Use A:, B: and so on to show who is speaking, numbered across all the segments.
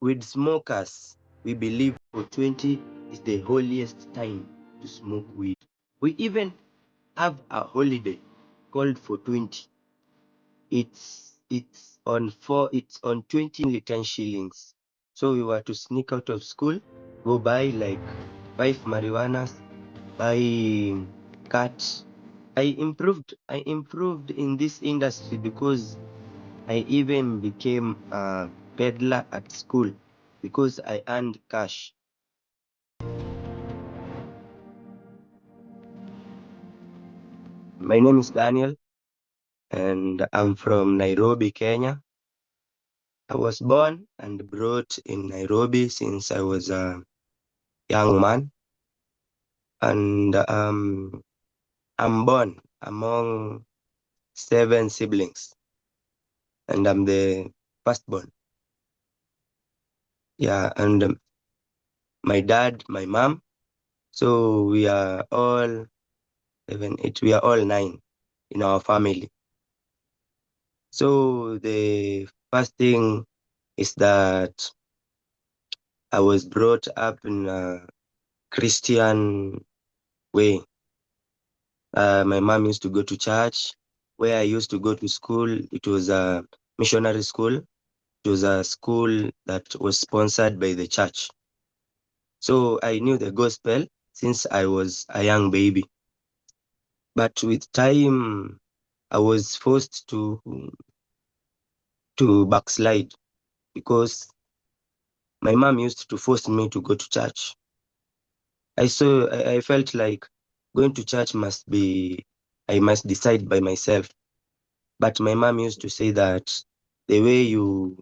A: with smokers, we believe 420 is the holiest time to smoke weed. We even have a holiday called 420. It's on 20 only 10 shillings. So we were to sneak out of school, go buy like 5 marijuanas, buy Khat. I improved in this industry because I even became a peddler at school because I earned cash. My name is Daniel and I'm from Nairobi, Kenya. I was born and brought in Nairobi since I was a young man, and I'm born among 7 siblings, and I'm the firstborn. Yeah, and my dad, my mom. So we are all 7, 8. We are all 9 in our family. So the first thing is that I was brought up in a Christian way. My mom used to go to church. Where I used to go to school, it was a missionary school. It was a school that was sponsored by the church. So I knew the gospel since I was a young baby. But with time, I was forced to backslide because my mom used to force me to go to church. I felt like going to church I must decide by myself. But my mom used to say that the way you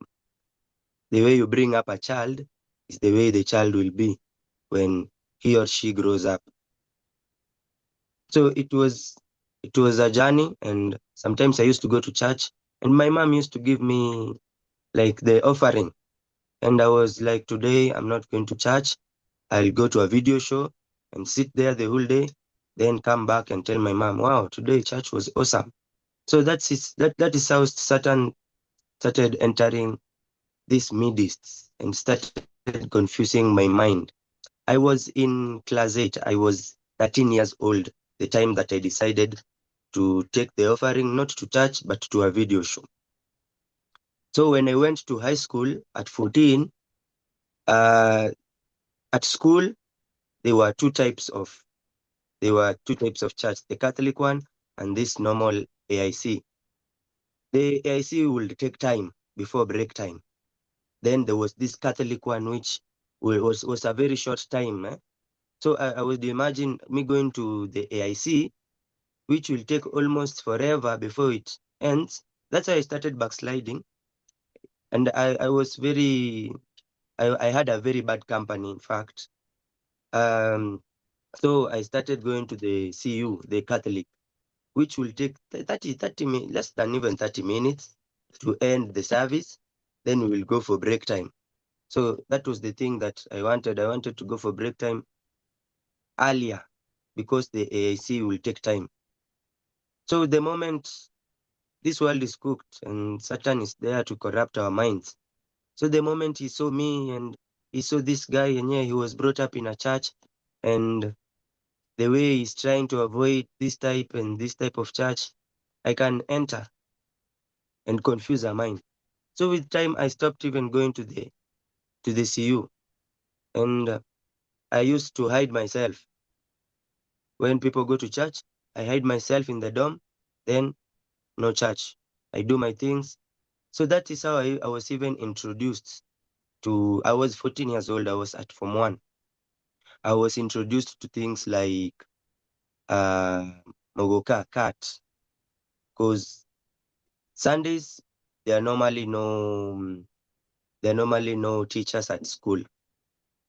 A: the way you bring up a child is the way the child will be when he or she grows up. So it was a journey, and sometimes I used to go to church and my mom used to give me like the offering. And I was like, today I'm not going to church. I'll go to a video show and sit there the whole day, then come back and tell my mom, wow, today church was awesome. So that is how Satan started entering these midst and started confusing my mind. I was in class 8. I was 13 years old the time that I decided to take the offering, not to church, but to a video show. So when I went to high school at 14, uh, at school, there were two types of church, the Catholic one and this normal AIC. The AIC would take time before break time. Then there was this Catholic one, which was a very short time. So I would imagine me going to the AIC, which will take almost forever before it ends. That's why I started backsliding. And I had a very bad company, in fact. So I started going to the CU, the Catholic, which will take 30 minutes, less than even 30 minutes to end the service. Then we will go for break time. So that was the thing that I wanted. I wanted to go for break time earlier because the AIC will take time. So the moment this world is cooked and Satan is there to corrupt our minds. So the moment he saw me and he saw this guy, and yeah, he was brought up in a church, and the way he's trying to avoid this type of church, I can enter and confuse our mind. So with time, I stopped even going to the CU, and I used to hide myself. When people go to church, I hide myself in the dorm. Then no church. I do my things. So that is how I was even introduced to. I was 14 years old. I was at Form 1. I was introduced to things like uh, Mogoka, Khat, because Sundays there are normally no teachers at school.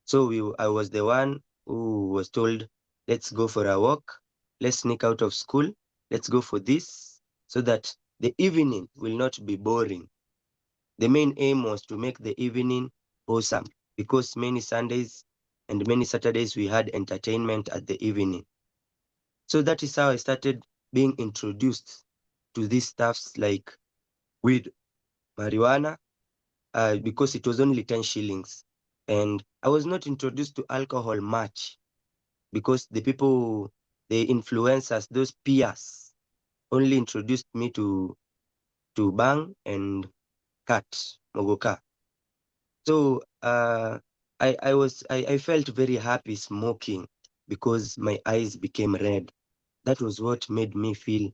A: So I was the one who was told, let's go for a walk, let's sneak out of school, let's go for this, so that the evening will not be boring. The main aim was to make the evening awesome, because many Sundays and many Saturdays we had entertainment at the evening. So that is how I started being introduced to these stuffs like weed, marijuana, because it was only 10 shillings. And I was not introduced to alcohol much because the people, the influencers, those peers, only introduced me to bang and Khat, mogoka. So I felt very happy smoking because my eyes became red. That was what made me feel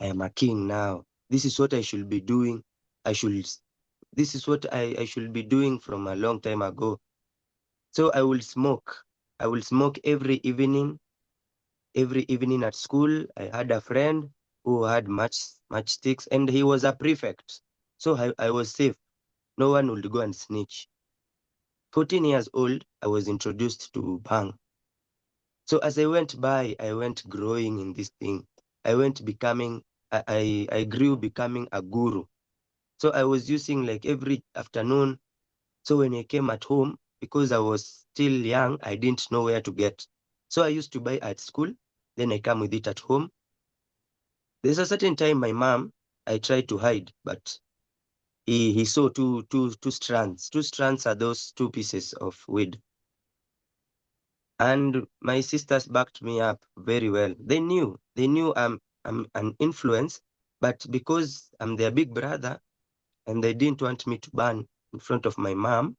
A: I am a king now. This is what I should be doing. I should. This is what I should be doing from a long time ago. So I will smoke. I will smoke every evening. Every evening at school, I had a friend who had matchsticks, and he was a prefect. So I was safe. No one would go and snitch. 14 years old, I was introduced to bang. So as I went by, I went growing in this thing. I went becoming, I grew becoming a guru. So I was using like every afternoon. So when I came at home, because I was still young, I didn't know where to get. So I used to buy at school, then I come with it at home. There's a certain time my mom, I tried to hide, but he saw two strands. Two strands are those two pieces of weed. And my sisters backed me up very well. They knew I'm an influence, but because I'm their big brother and they didn't want me to burn in front of my mom,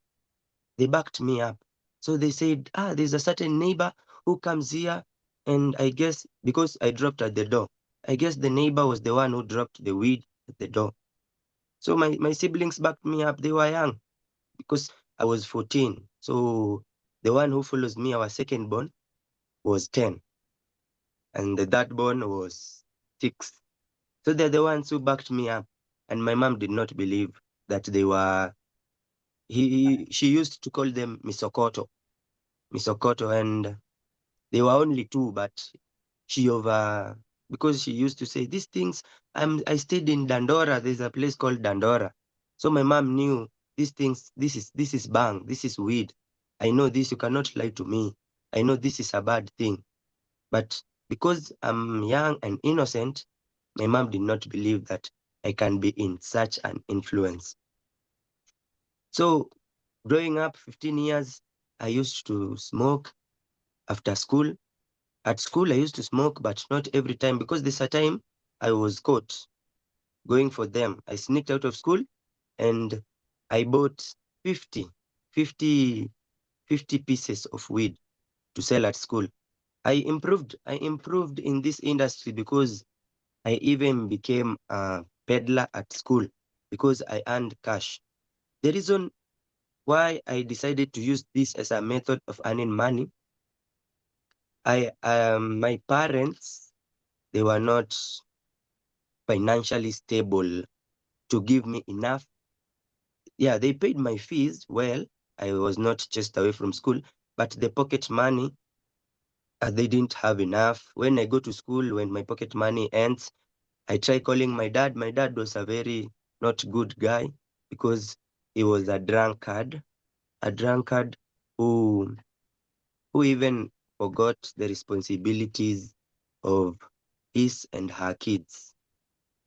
A: they backed me up. So they said, there's a certain neighbor who comes here. And I guess because I dropped at the door, I guess the neighbor was the one who dropped the weed at the door. So my siblings backed me up. They were young because I was 14. So the one who follows me, our second born, was 10. And the third born was 6. So they're the ones who backed me up. And my mom did not believe that they were, she used to call them Misokoto. Misokoto, and they were only 2, but she because she used to say these things. I stayed in Dandora. There's a place called Dandora. So my mom knew these things. This is bang. This is weed. I know this. You cannot lie to me. I know this is a bad thing. But because I'm young and innocent, my mom did not believe that I can be in such an influence. So growing up, 15 years, I used to smoke after school. At school, I used to smoke, but not every time because there's a time I was caught going for them. I sneaked out of school and I bought 50, 50, 50 pieces of weed to sell at school. I improved in this industry because I even became a peddler at school because I earned cash. The reason why I decided to use this as a method of earning money, my parents, they were not financially stable to give me enough. Yeah, they paid my fees well. I was not chased away from school, but the pocket money, they didn't have enough. When I go to school, when my pocket money ends, I try calling my dad. My dad was a very not good guy because he was a drunkard who even forgot the responsibilities of his and her kids.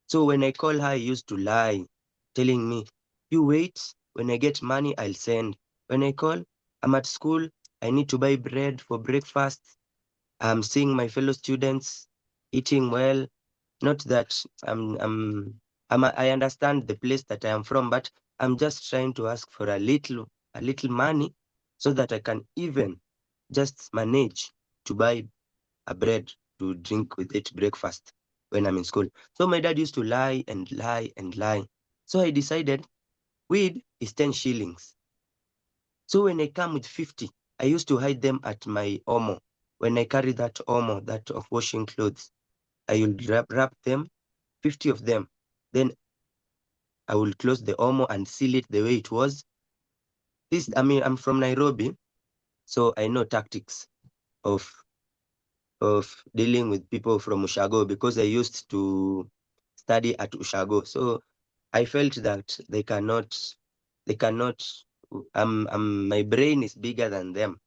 A: So when I call her, he used to lie, telling me, you wait, when I get money, I'll send. When I call, I'm at school, I need to buy bread for breakfast. I'm seeing my fellow students eating well. Not that I understand the place that I am from, but I'm just trying to ask for a little money so that I can even just manage to buy a bread to drink with it breakfast when I'm in school. So my dad used to lie and lie and lie. So I decided weed is 10 shillings. So when I come with 50, I used to hide them at my Omo. When I carry that Omo, that of washing clothes, I will wrap them, 50 of them. Then I will close the Omo and seal it the way it was. I'm from Nairobi, so I know tactics of dealing with people from Ushago because I used to study at Ushago. So I felt that my brain is bigger than them.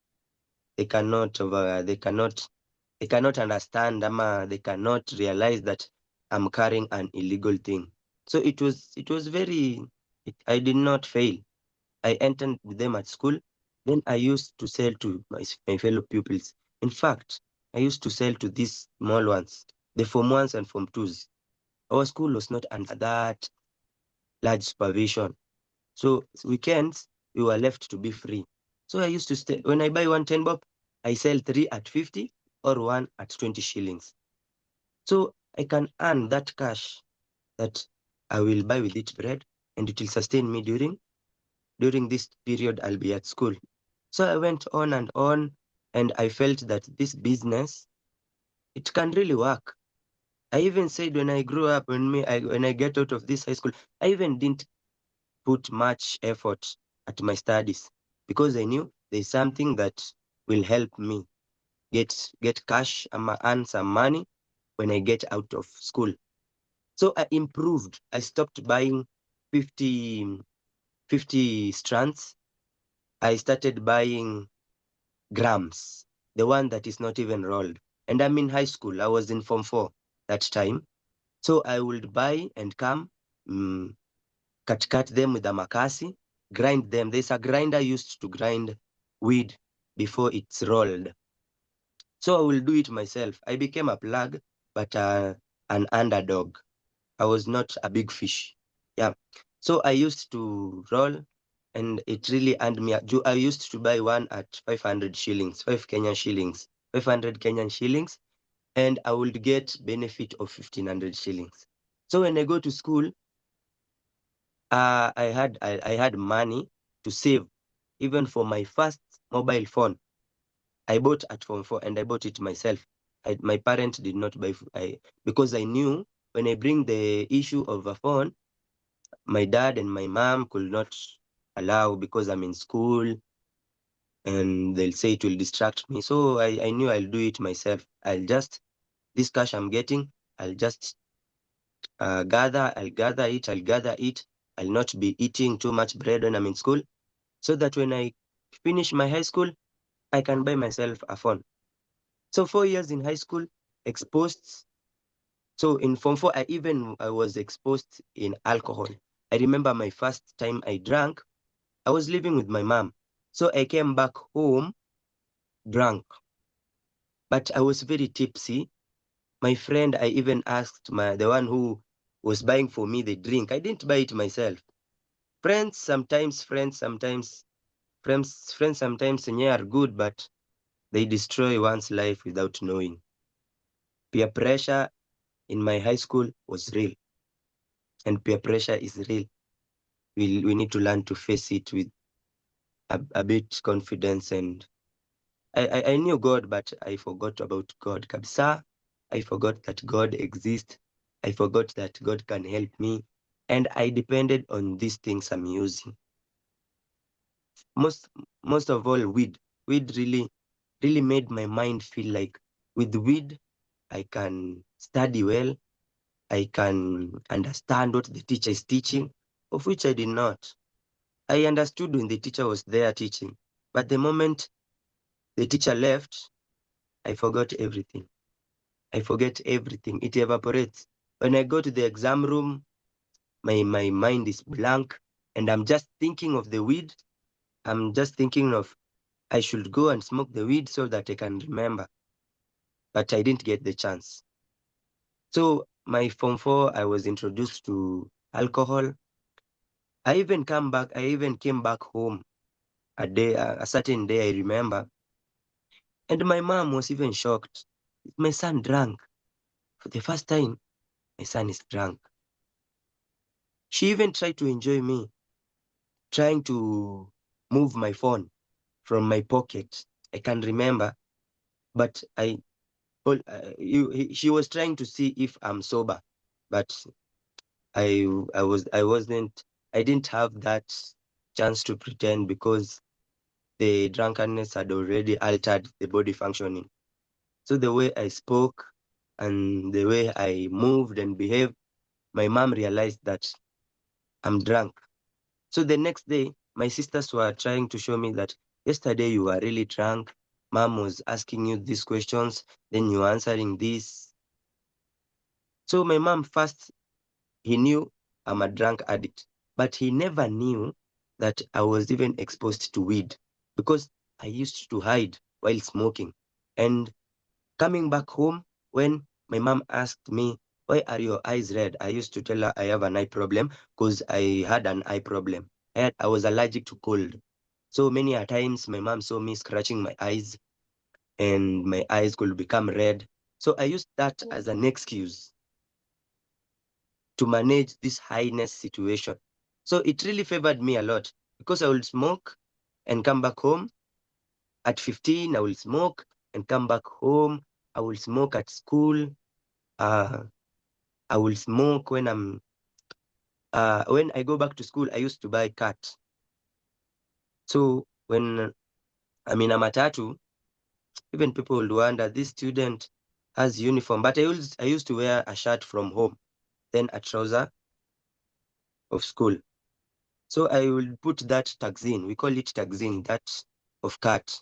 A: They cannot, they cannot understand, they cannot realize that I'm carrying an illegal thing. So I did not fail. I entered them at school. Then I used to sell to my fellow pupils. In fact, I used to sell to these small ones, the Form 1s and Form 2s. Our school was not under that large supervision. So weekends, we were left to be free. So I used to stay, when I buy one 10 bob, I sell 3 at 50 or 1 at 20 shillings. So I can earn that cash that I will buy with it bread, and it will sustain me during this period I'll be at school. So I went on, and I felt that this business, it can really work. I even said when I grew up, when I get out of this high school, I even didn't put much effort at my studies because I knew there's something that will help me get cash and earn some money when I get out of school. So I improved. I stopped buying 50, 50 strands. I started buying grams, the one that is not even rolled. And I'm in high school. I was in Form 4 that time. So I would buy and come, mm, cut them with a makasi, grind them. There's a grinder used to grind weed before it's rolled. So I will do it myself. I became a plug, but an underdog. I was not a big fish. Yeah. So I used to roll, and it really earned me. I used to buy one at 500 shillings, 5 Kenyan shillings, 500 Kenyan shillings, and I would get benefit of 1500 shillings. So when I go to school, I had money to save, even for my first mobile phone. I bought at Form 4, and I bought it myself. My parents did not buy because I knew when I bring the issue of a phone, my dad and my mom could not allow because I'm in school, and they'll say it will distract me. So I knew I'll do it myself. This cash I'm getting, I'll just I'll gather it. I'll not be eating too much bread when I'm in school, so that when I finish my high school, I can buy myself a phone. So 4 years in high school, exposed. So in Form 4, I was exposed in alcohol. I remember my first time I drank, I was living with my mom. So I came back home drunk, but I was very tipsy. My friend, I even asked the one who was buying for me the drink. I didn't buy it myself. Friends sometimes are good, but they destroy one's life without knowing. Peer pressure in my high school was real, and peer pressure is real. We need to learn to face it with a bit confidence. And I knew God, but I forgot about God. Kabisa, I forgot that God exists. I forgot that God can help me. And I depended on these things I'm using. Most most of all, weed. Weed really made my mind feel like with weed I can study well, I can understand what the teacher is teaching, of which I did not. I understood when the teacher was there teaching, but the moment the teacher left, I forgot everything. I forget everything. It evaporates. When I go to the exam room, my mind is blank, and I'm just thinking of the weed. I'm just thinking of I should go and smoke the weed so that I can remember. But I didn't get the chance. So my Form 4, I was introduced to alcohol. I even came back home a certain day I remember. And my mom was even shocked. My son drank. For the first time, my son is drunk. She even tried to enjoy me, trying to move my phone from my pocket. I can remember, but she was trying to see if I'm sober, but I wasn't. I didn't have that chance to pretend because the drunkenness had already altered the body functioning. So the way I spoke and the way I moved and behaved, my mom realized that I'm drunk. So the next day, my sisters were trying to show me that yesterday you were really drunk. Mom was asking you these questions, then you were answering this. So my mom first, he knew I'm a drunk addict, but he never knew that I was even exposed to weed because I used to hide while smoking. And coming back home, when my mom asked me, why are your eyes red? I used to tell her I have an eye problem because I had an eye problem. I was allergic to cold. So many a times my mom saw me scratching my eyes and my eyes could become red. So I used that as an excuse to manage this highness situation. So it really favored me a lot because I would smoke and come back home. At 15, I will smoke and come back home. I will smoke at school. Uh, I will smoke when I go back to school. I used to buy Khat. So when I'm in a matatu, even people would wonder this student has uniform, but I used to wear a shirt from home, then a trouser of school. So I will put that taxin. We call it taxin, that of Khat.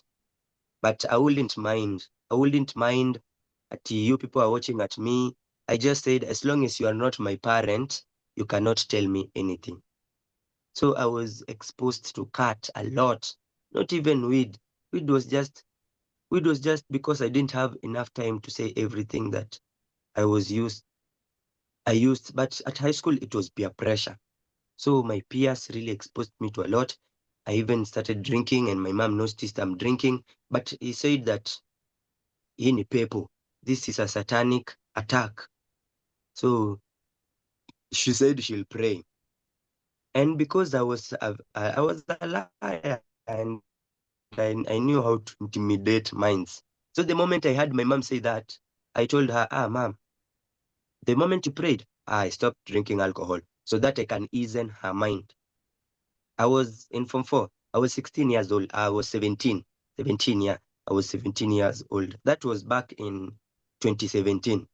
A: But I wouldn't mind. I wouldn't mind at you people are watching at me. I just said, as long as you are not my parent, you cannot tell me anything. So I was exposed to Khat a lot. Not even weed. Weed was just weed was just because I didn't have enough time to say everything that I was used. I used, but at high school it was peer pressure. So my peers really exposed me to a lot. I even started drinking, and my mom noticed I'm drinking. But he said that hii ni pepo. This is a satanic attack. So she said she'll pray. And because I was a liar and I knew how to intimidate minds. So the moment I heard my mom say that, I told her, mom, the moment you prayed, I stopped drinking alcohol so that I can ease her mind. I was in Form 4. I was 16 years old. I was 17. 17, yeah. I was 17 years old. That was back in 2017.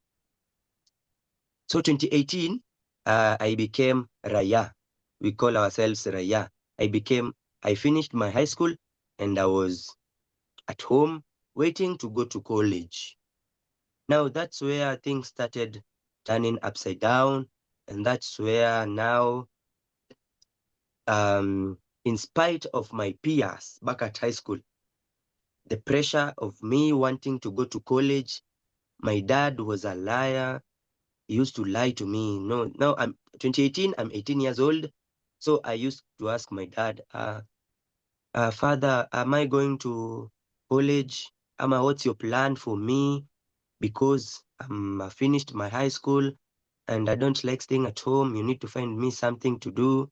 A: So 2018, I became Raya. We call ourselves Raya. I finished my high school and I was at home waiting to go to college. Now that's where things started turning upside down. And that's where now, in spite of my peers back at high school, the pressure of me wanting to go to college, my dad was a liar. He used to lie to me. No, now I'm 2018, I'm 18 years old. So I used to ask my dad, Father, am I going to college? Ama, what's your plan for me? Because I finished my high school and I don't like staying at home. You need to find me something to do.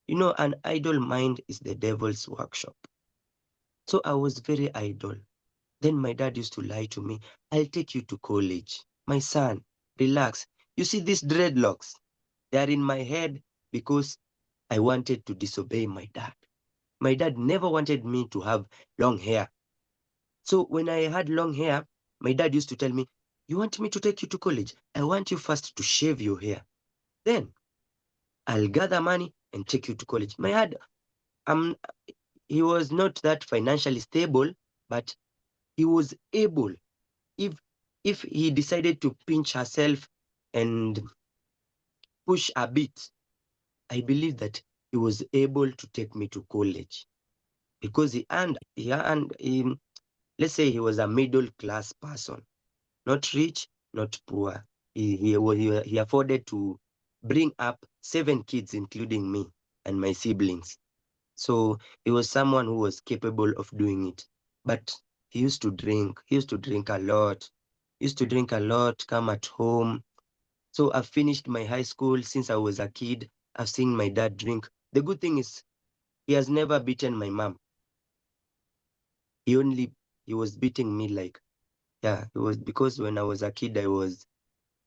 A: You know, an idle mind is the devil's workshop. So I was very idle. Then my dad used to lie to me. I'll take you to college. My son, relax. You see these dreadlocks? They are in my head because I wanted to disobey my dad. My dad never wanted me to have long hair. So when I had long hair, my dad used to tell me, you want me to take you to college? I want you first to shave your hair. Then I'll gather money and take you to college. My dad, um, he was not that financially stable, but he was able. If if he decided to pinch herself and push a bit, I believe that he was able to take me to college because let's say he was a middle class person, not rich, not poor. He afforded to bring up 7 kids, including me and my siblings. So he was someone who was capable of doing it. But he used to drink. He used to drink a lot. He used to drink a lot, come at home. So I've finished my high school since I was a kid. I've seen my dad drink. The good thing is he has never beaten my mom. He was beating me like, yeah, it was because when I was a kid I was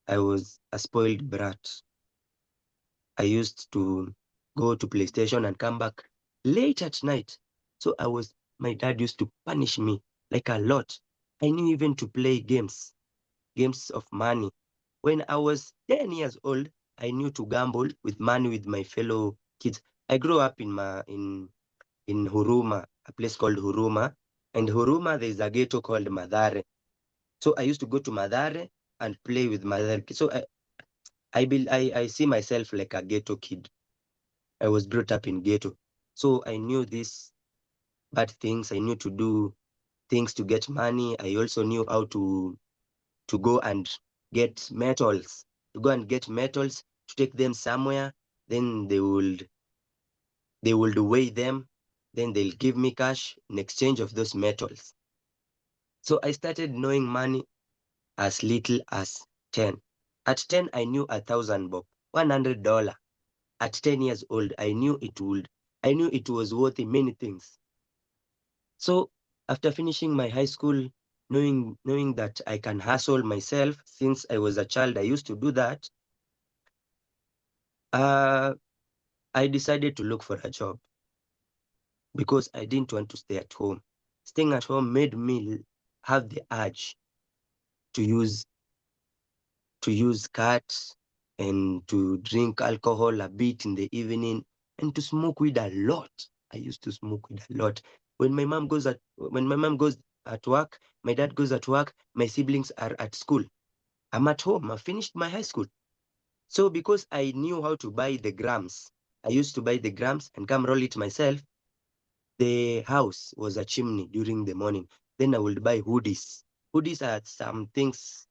A: a spoiled brat. I used to go to PlayStation and come back late at night. So my dad used to punish me like a lot. I knew even to play games of money. When I was 10 years old, I knew to gamble with money with my fellow kids. I grew up in Huruma, a place called Huruma. And Huruma, there's a ghetto called Madare. So I used to go to Madare and play with Madare kids. So I see myself like a ghetto kid. I was brought up in ghetto. So I knew these bad things. I knew to do things to get money. I also knew how to go and get metals, to take them somewhere. Then they would weigh them. Then they'll give me cash in exchange of those metals. So I started knowing money as little as 10. At 10, I knew 1,000 bob, $100. At 10 years old, I knew it was worth many things. So after finishing my high school, knowing that I can hustle myself since I was a child, I used to do that. I decided to look for a job because I didn't want to stay at home. Staying at home made me have the urge to use Khat and to drink alcohol a bit in the evening and to smoke weed a lot. I used to smoke weed a lot. When my mom goes at work, my dad goes at work, my siblings are at school. I'm at home. I finished my high school. So because I knew how to buy the grams, I used to buy the grams and come roll it myself. The house was a chimney during the morning. Then I would buy hoodies. Hoodies are some things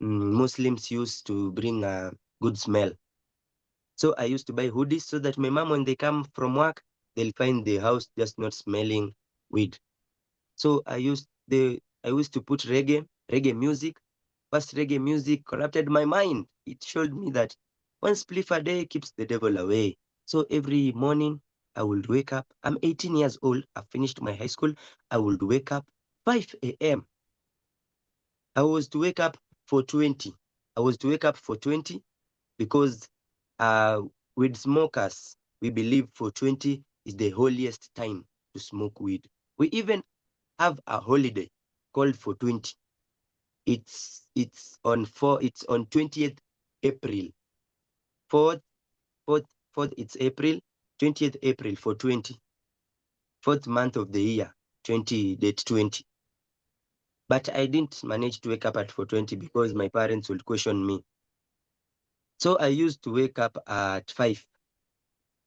A: Muslims use to bring a good smell. So I used to buy hoodies so that my mom, when they come from work, they'll find the house just not smelling weed. So I used to put reggae music. First reggae music corrupted my mind. It showed me that one spliff a day keeps the devil away. So every morning I would wake up. I'm 18 years old. I finished my high school. I would wake up 5 a.m. I was to wake up for 20. I was to wake up for 20 because with smokers, we believe for 20 is the holiest time to smoke weed. We even have a holiday called for 20. It's on 20th April. 4th, 4th, it's April, 20th April for 20. Fourth month of the year, 20, date 20. But I didn't manage to wake up at 4:20 because my parents would question me. So I used to wake up at 5,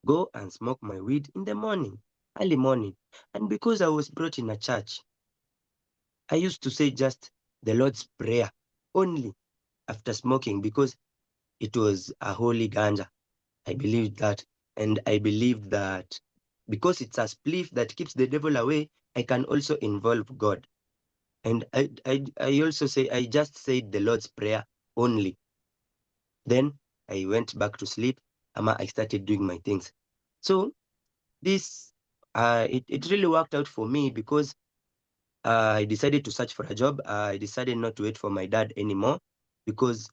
A: go and smoke my weed in the morning, early morning. And because I was brought in a church, I used to say just the Lord's Prayer only after smoking because it was a holy ganja. I believed that. And I believed that because it's a spliff that keeps the devil away, I can also involve God. And I also say, I just said the Lord's Prayer only. Then I went back to sleep. I started doing my things. So this, it really worked out for me because I decided to search for a job. I decided not to wait for my dad anymore because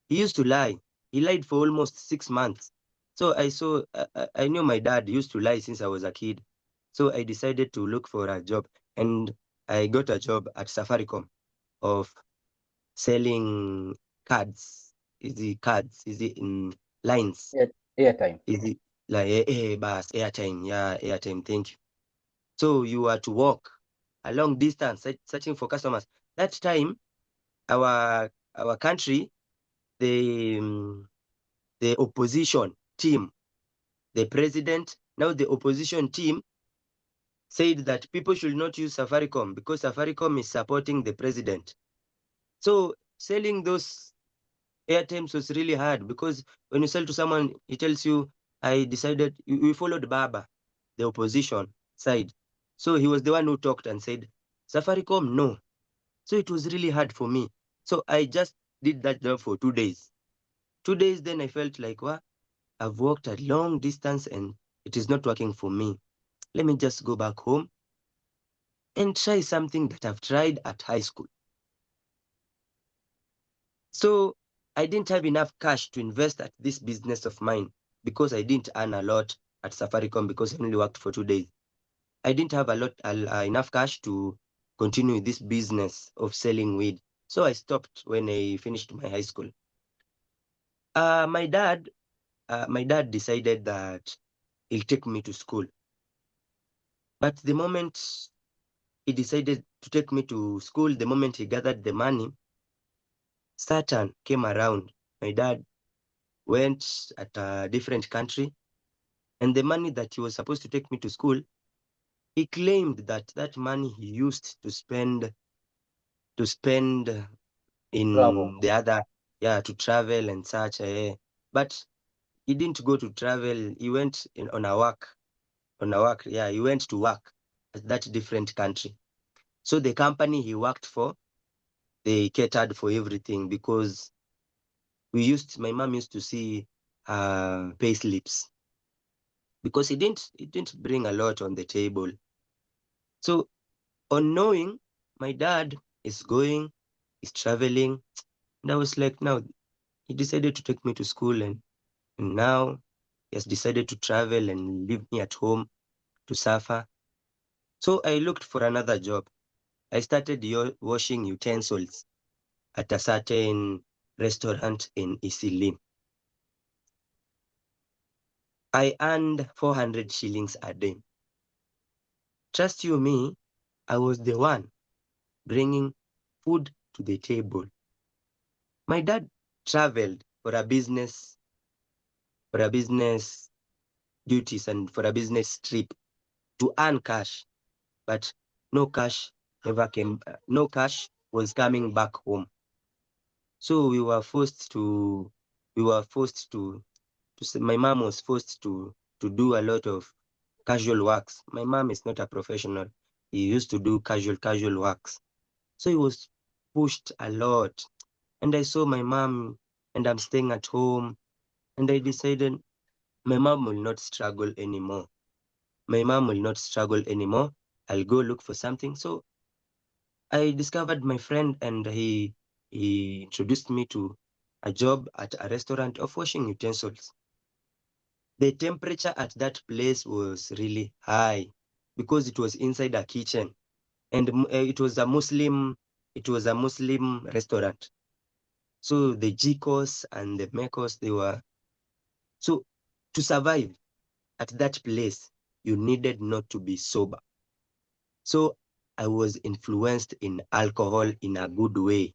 A: he used to lie. He lied for almost 6 months. So I knew my dad used to lie since I was a kid. So I decided to look for a job, and I got a job at Safaricom of selling cards. Is it cards? Is it in lines?
B: Airtime.
A: Is it like bus, airtime? Yeah, airtime. Thank you. So you are to walk a long distance searching for customers. That time, our country, the opposition team, the president, now the opposition team said that people should not use Safaricom because Safaricom is supporting the president. So selling those airtimes was really hard because when you sell to someone, he tells you, I decided, we followed Baba, the opposition side. So he was the one who talked and said, Safaricom, no. So it was really hard for me. So I just did that job for 2 days. 2 days, then I felt like, what? I've walked a long distance and it is not working for me. Let me just go back home and try something that I've tried at high school. So I didn't have enough cash to invest at this business of mine because I didn't earn a lot at Safaricom because I only worked for 2 days. I didn't have enough cash to continue this business of selling weed. So I stopped when I finished my high school. Uh, my dad, my dad decided that he'll take me to school. But the moment he decided to take me to school, the moment he gathered the money, Saturn came around. My dad went at a different country. And the money that he was supposed to take me to school, he claimed that that money he used to spend
B: Bravo.
A: in the other, yeah, to travel and such. But he didn't go to travel. He went on a work. Yeah, he went to work at that different country. So the company he worked for, they catered for everything because my mom used to see pay slips because he didn't bring a lot on the table. So on knowing my dad is traveling, and I was like, now he decided to take me to school, and now he has decided to travel and leave me at home to suffer. So I looked for another job. I started washing utensils at a certain restaurant in Isilim. I earned 400 shillings a day. Trust you me, I was the one bringing food to the table. My dad traveled for a business duties and for a business trip to earn cash, but no cash no cash was coming back home. So my mom was forced to do a lot of casual works. My mom is not a professional. He used to do casual works. So he was pushed a lot. And I saw my mom, and I'm staying at home, and I decided my mom will not struggle anymore. My mom will not struggle anymore. I'll go look for something. So I discovered my friend, and he introduced me to a job at a restaurant of washing utensils. The temperature at that place was really high because it was inside a kitchen, and it was a Muslim restaurant. So the jikos and the mekos, they were so to survive at that place, you needed not to be sober. So I was influenced in alcohol in a good way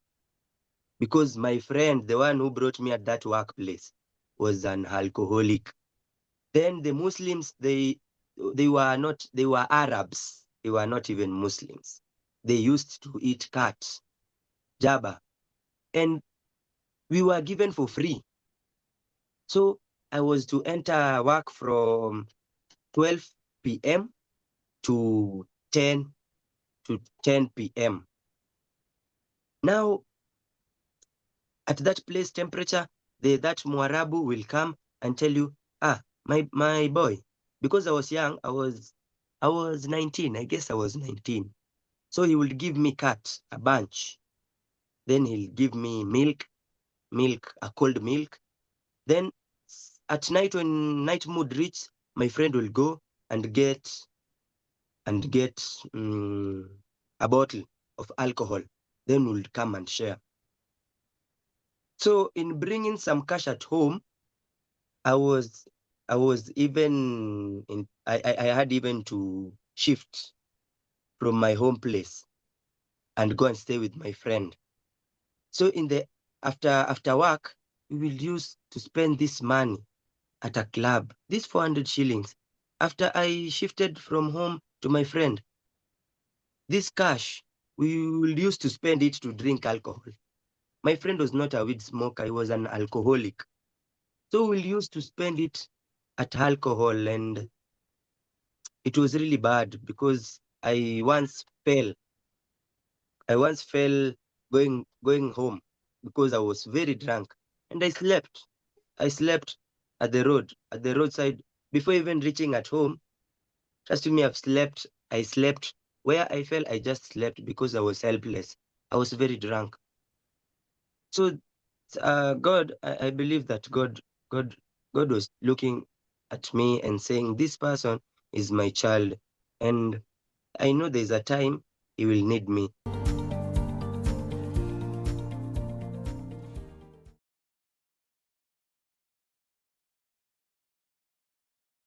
A: because my friend, the one who brought me at that workplace, was an alcoholic. Then the Muslims, they were Arabs. They were not even Muslims. They used to eat khat, jaba, and we were given for free. So I was to enter work from 12 p.m. to 10 p.m. Now, at that place temperature, that Mwarabu will come and tell you, my boy, because I was young, I was 19. I guess I was 19. So he will give me cat, a bunch. Then he'll give me milk, a cold milk. Then at night when night mood reach, my friend will go and get a bottle of alcohol. Then we'll come and share. So in bringing some cash at home, I was I was even in I had even to shift from my home place and go and stay with my friend. So in the after work, we will use to spend this money at a club. This 400 shillings. After I shifted from home to my friend, this cash we will use to spend it to drink alcohol. My friend was not a weed smoker, he was an alcoholic. So we'll use to spend it at alcohol, and it was really bad because I once fell going home because I was very drunk, and I slept. I slept at the roadside before even reaching at home. Trust me, I slept where I fell. I just slept because I was helpless. I was very drunk. So God, I believe that God, God was looking at me and saying, "This person is my child, and I know there's a time he will need me."